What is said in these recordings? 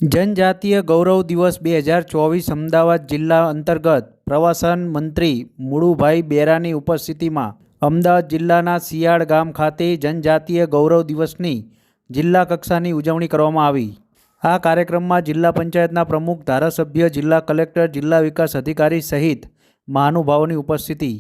જનજાતીય ગૌરવ દિવસ 2024 અમદાવાદ જિલ્લા અંતર્ગત પ્રવાસન મંત્રી મુળુભાઈ બેરાની ઉપસ્થિતિમાં અમદાવાદ જિલ્લાના શિયાળ ગામ ખાતે જનજાતીય ગૌરવ દિવસની જિલ્લા કક્ષાની ઉજવણી કરવામાં આવી। આ કાર્યક્રમમાં જિલ્લા પંચાયતના પ્રમુખ, ધારાસભ્ય, જિલ્લા કલેક્ટર, જિલ્લા વિકાસ અધિકારી સહિત મહાનુભાવોની ઉપસ્થિતિ।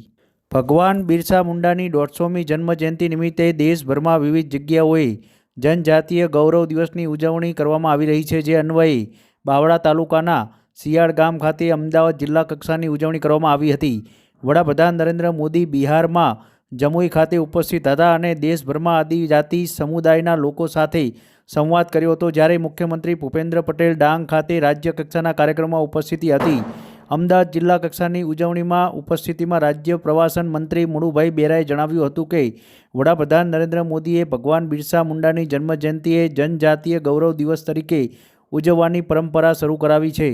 ભગવાન બિરસા મુંડાની 150મી જન્મજયંતિ નિમિત્તે દેશભરમાં વિવિધ જગ્યાઓએ જનજાતીય ગૌરવ દિવસની ઉજવણી કરવામાં આવી રહી છે, જે અન્વયે બાવળા તાલુકાના શિયાળ ગામ ખાતે અમદાવાદ જિલ્લા કક્ષાની ઉજવણી કરવામાં આવી હતી। વડાપ્રધાન નરેન્દ્ર મોદી બિહારમાં જમુઈ ખાતે ઉપસ્થિત હતા અને દેશભરમાં આદિજાતિ સમુદાયના લોકો સાથે સંવાદ કર્યો હતો, જ્યારે મુખ્યમંત્રી ભૂપેન્દ્ર પટેલ ડાંગ ખાતે રાજ્ય કક્ષાના કાર્યક્રમમાં ઉપસ્થિતિ હતી। અમદાવાદ જિલ્લા કક્ષાની ઉજવણીમાં ઉપસ્થિતિમાં રાજ્ય પ્રવાસન મંત્રી મુળુભાઈ બેરાએ જણાવ્યું હતું કે વડાપ્રધાન નરેન્દ્ર મોદીએ ભગવાન બિરસા મુંડાની જન્મજયંતિએ જનજાતીય ગૌરવ દિવસ તરીકે ઉજવવાની પરંપરા શરૂ કરાવી છે।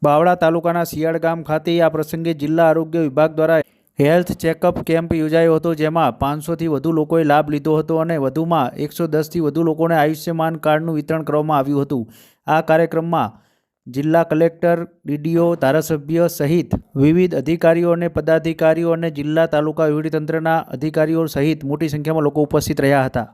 બાવળા તાલુકાના શિયાળ ગામ ખાતે આ પ્રસંગે જિલ્લા આરોગ્ય વિભાગ દ્વારા હેલ્થ ચેકઅપ કેમ્પ યોજાયો હતો, જેમાં 500થી વધુ લોકોએ લાભ લીધો હતો અને વધુમાં 110થી વધુ લોકોને આયુષ્યમાન કાર્ડનું વિતરણ કરવામાં આવ્યું હતું। આ કાર્યક્રમમાં જિલ્લા કલેક્ટર, ડીડીઓ, ધારાસભ્ય સહિત વિવિધ અધિકારીઓ અને પદાધિકારીઓ અને જિલ્લા તાલુકા વહીવટીતંત્રના અધિકારીઓ સહિત મોટી સંખ્યામાં લોકો ઉપસ્થિત રહ્યા હતા।